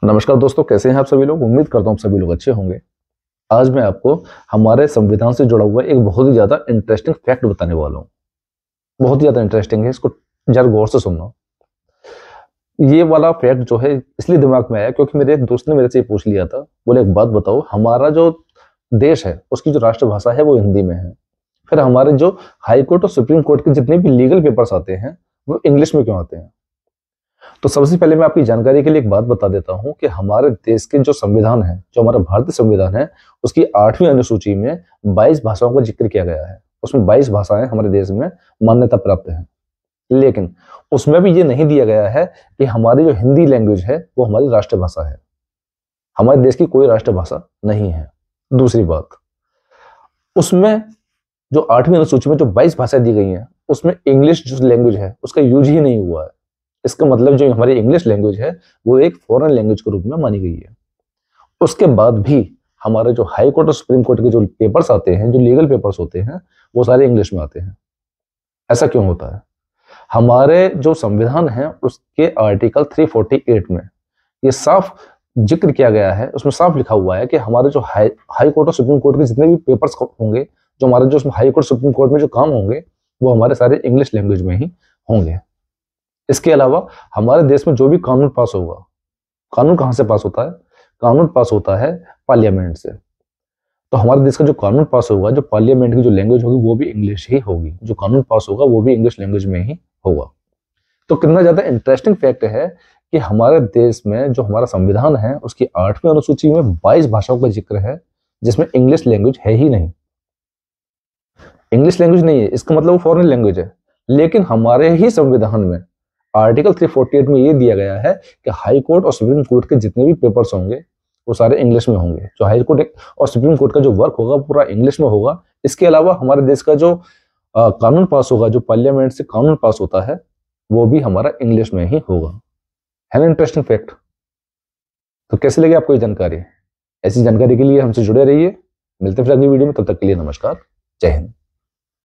नमस्कार दोस्तों, कैसे हैं आप सभी लोग। उम्मीद करता हूँ आप सभी लोग अच्छे होंगे। आज मैं आपको हमारे संविधान से जुड़ा हुआ एक बहुत ही ज्यादा इंटरेस्टिंग फैक्ट बताने वाला हूँ। बहुत ही ज्यादा इंटरेस्टिंग है, इसको जरा गौर से सुनना। ये वाला फैक्ट जो है इसलिए दिमाग में आया क्योंकि मेरे एक दोस्त ने मेरे से ये पूछ लिया था। बोले एक बात बताओ, हमारा जो देश है उसकी जो राष्ट्रभाषा है वो हिंदी में है, फिर हमारे जो हाई कोर्ट और सुप्रीम कोर्ट के जितने भी लीगल पेपर्स आते हैं वो इंग्लिश में क्यों आते हैं। तो सबसे पहले मैं आपकी जानकारी के लिए एक बात बता देता हूं कि हमारे देश के जो संविधान है, जो हमारा भारतीय संविधान है, उसकी 8वीं अनुसूची में 22 भाषाओं का जिक्र किया गया है। उसमें 22 भाषाएं हमारे देश में मान्यता प्राप्त है। लेकिन उसमें भी ये नहीं दिया गया है कि हमारी जो हिंदी लैंग्वेज है वो हमारी राष्ट्रभाषा है। हमारे देश की कोई राष्ट्रभाषा नहीं है। दूसरी बात, उसमें जो 8वीं अनुसूची में जो 22 भाषाएं दी गई हैं उसमें इंग्लिश जो लैंग्वेज है उसका यूज ही नहीं हुआ है। इसका मतलब जो हमारी इंग्लिश लैंग्वेज है वो एक फॉरेन लैंग्वेज के रूप में मानी गई है। उसके बाद भी हमारे जो हाई कोर्ट और सुप्रीम कोर्ट के जो पेपर्स आते हैं, जो लीगल पेपर्स होते हैं, वो सारे इंग्लिश में आते हैं। ऐसा क्यों होता है? हमारे जो संविधान है उसके आर्टिकल 348 में ये साफ जिक्र किया गया है। उसमें साफ लिखा हुआ है कि हमारे जो हाई कोर्ट और सुप्रीम कोर्ट के जितने भी पेपर्स होंगे, जो हमारे जो हाई कोर्ट सुप्रीम कोर्ट में जो काम होंगे, वो हमारे सारे इंग्लिश लैंग्वेज में ही होंगे। इसके अलावा हमारे देश में जो भी कानून पास होगा, कानून कहां से पास होता है? कानून पास होता है पार्लियामेंट से। तो हमारे देश का जो कानून पास होगा, जो पार्लियामेंट की जो लैंग्वेज होगी वो भी इंग्लिश ही होगी। जो कानून पास होगा वो भी इंग्लिश लैंग्वेज में ही होगा। तो कितना ज्यादा इंटरेस्टिंग फैक्ट है कि हमारे देश में जो हमारा संविधान है उसकी 8वीं अनुसूची में 22 भाषाओं का जिक्र है, जिसमें इंग्लिश लैंग्वेज है ही नहीं। इंग्लिश लैंग्वेज नहीं है, इसका मतलब वो फॉरेन लैंग्वेज है। लेकिन हमारे ही संविधान में आर्टिकल 348 में ये दिया गया है कि हाई कोर्ट और सुप्रीम कोर्ट के जितने भी पेपर्स होंगे वो सारे इंग्लिश में होंगे। जो हाई कोर्ट और सुप्रीम कोर्ट का जो वर्क होगा पूरा इंग्लिश में होगा। इसके अलावा हमारे देश का जो कानून पास होगा, जो पार्लियामेंट से कानून पास होता है, वो भी हमारा इंग्लिश में ही होगा। है ना इंटरेस्टिंग फैक्ट? तो कैसे लगे आपको ये जानकारी? ऐसी जानकारी के लिए हमसे जुड़े रहिए। मिलते हैं फिर अगली वीडियो में, तब तक के लिए नमस्कार, जय हिंद।